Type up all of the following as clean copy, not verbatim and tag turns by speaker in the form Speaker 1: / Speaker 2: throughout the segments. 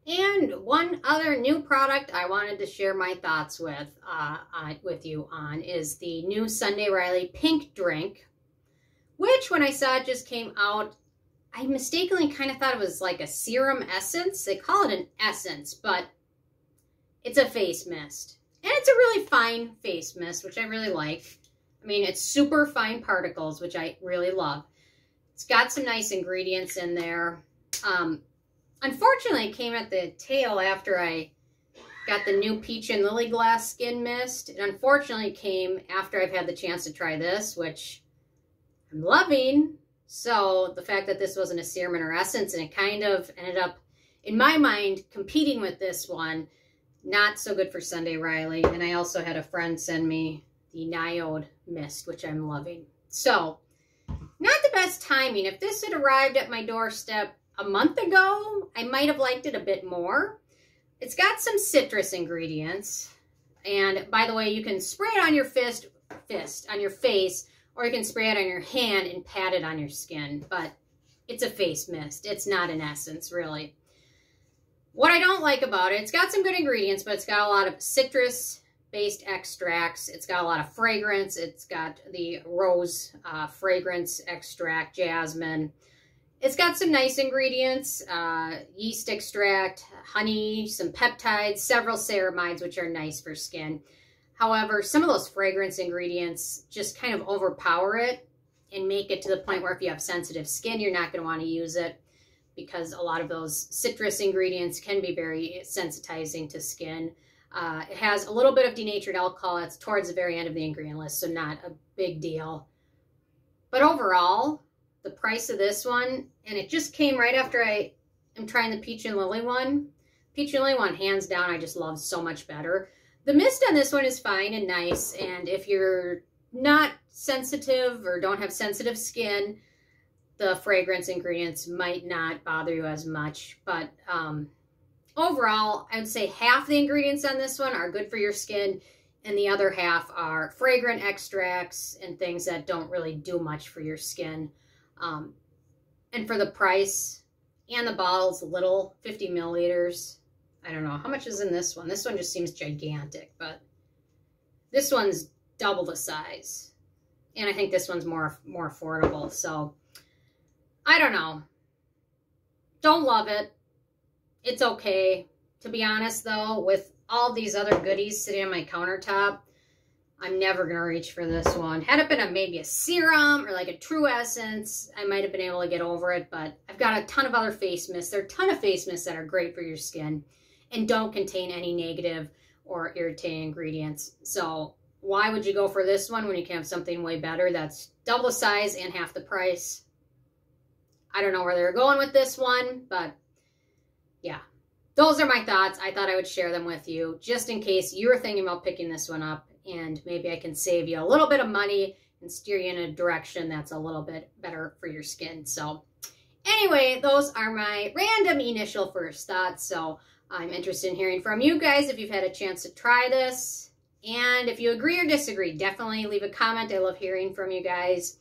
Speaker 1: And one other new product I wanted to share my thoughts with you on is the new Sunday Riley Pink Drink, which when I saw it just came out, I mistakenly kind of thought it was like a serum essence. They call it an essence, but it's a face mist. And it's a really fine face mist, which I really like. I mean, it's super fine particles, which I really love. It's got some nice ingredients in there. Unfortunately, it came at the tail after I got the new Peach and Lily Glass Skin Mist. It unfortunately came after I've had the chance to try this, which I'm loving. So the fact that this wasn't a serum or essence, and it kind of ended up, in my mind, competing with this one, not so good for Sunday Riley. And I also had a friend send me the Nakeup mist, which I'm loving. So, not the best timing. If this had arrived at my doorstep a month ago, I might have liked it a bit more. It's got some citrus ingredients. And by the way, you can spray it on your on your face, or you can spray it on your hand and pat it on your skin. But it's a face mist. It's not an essence, really. What I don't like about it, it's got some good ingredients, but it's got a lot of citrus-based extracts. It's got a lot of fragrance. It's got the rose fragrance extract, jasmine. It's got some nice ingredients, yeast extract, honey, some peptides, several ceramides, which are nice for skin. However, some of those fragrance ingredients just kind of overpower it and make it to the point where if you have sensitive skin, you're not going to want to use it, because a lot of those citrus ingredients can be very sensitizing to skin. It has a little bit of denatured alcohol. It's towards the very end of the ingredient list, so not a big deal. But overall, the price of this one, and it just came right after I am trying the Peach and Lily one. Peach and Lily one, hands down, I just love so much better. The mist on this one is fine and nice, and if you're not sensitive or don't have sensitive skin, the fragrance ingredients might not bother you as much. But overall, I would say half the ingredients on this one are good for your skin, and the other half are fragrant extracts and things that don't really do much for your skin. And for the price, and the bottle's little, 50 milliliters. I don't know, how much is in this one? This one just seems gigantic, but this one's double the size. And I think this one's more affordable, so I don't know. Don't love it. It's okay. To be honest, though, with all these other goodies sitting on my countertop, I'm never going to reach for this one. Had it been maybe a serum or like a true essence, I might have been able to get over it, but I've got a ton of other face mists. There are a ton of face mists that are great for your skin and don't contain any negative or irritating ingredients. So why would you go for this one when you can have something way better that's double the size and half the price? I don't know where they're going with this one, but yeah. Those are my thoughts. I thought I would share them with you just in case you were thinking about picking this one up, and maybe I can save you a little bit of money and steer you in a direction that's a little bit better for your skin. So anyway, those are my random initial first thoughts. So I'm interested in hearing from you guys if you've had a chance to try this. And if you agree or disagree, definitely leave a comment. I love hearing from you guys.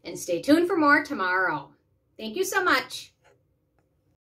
Speaker 1: And stay tuned for more tomorrow. Thank you so much.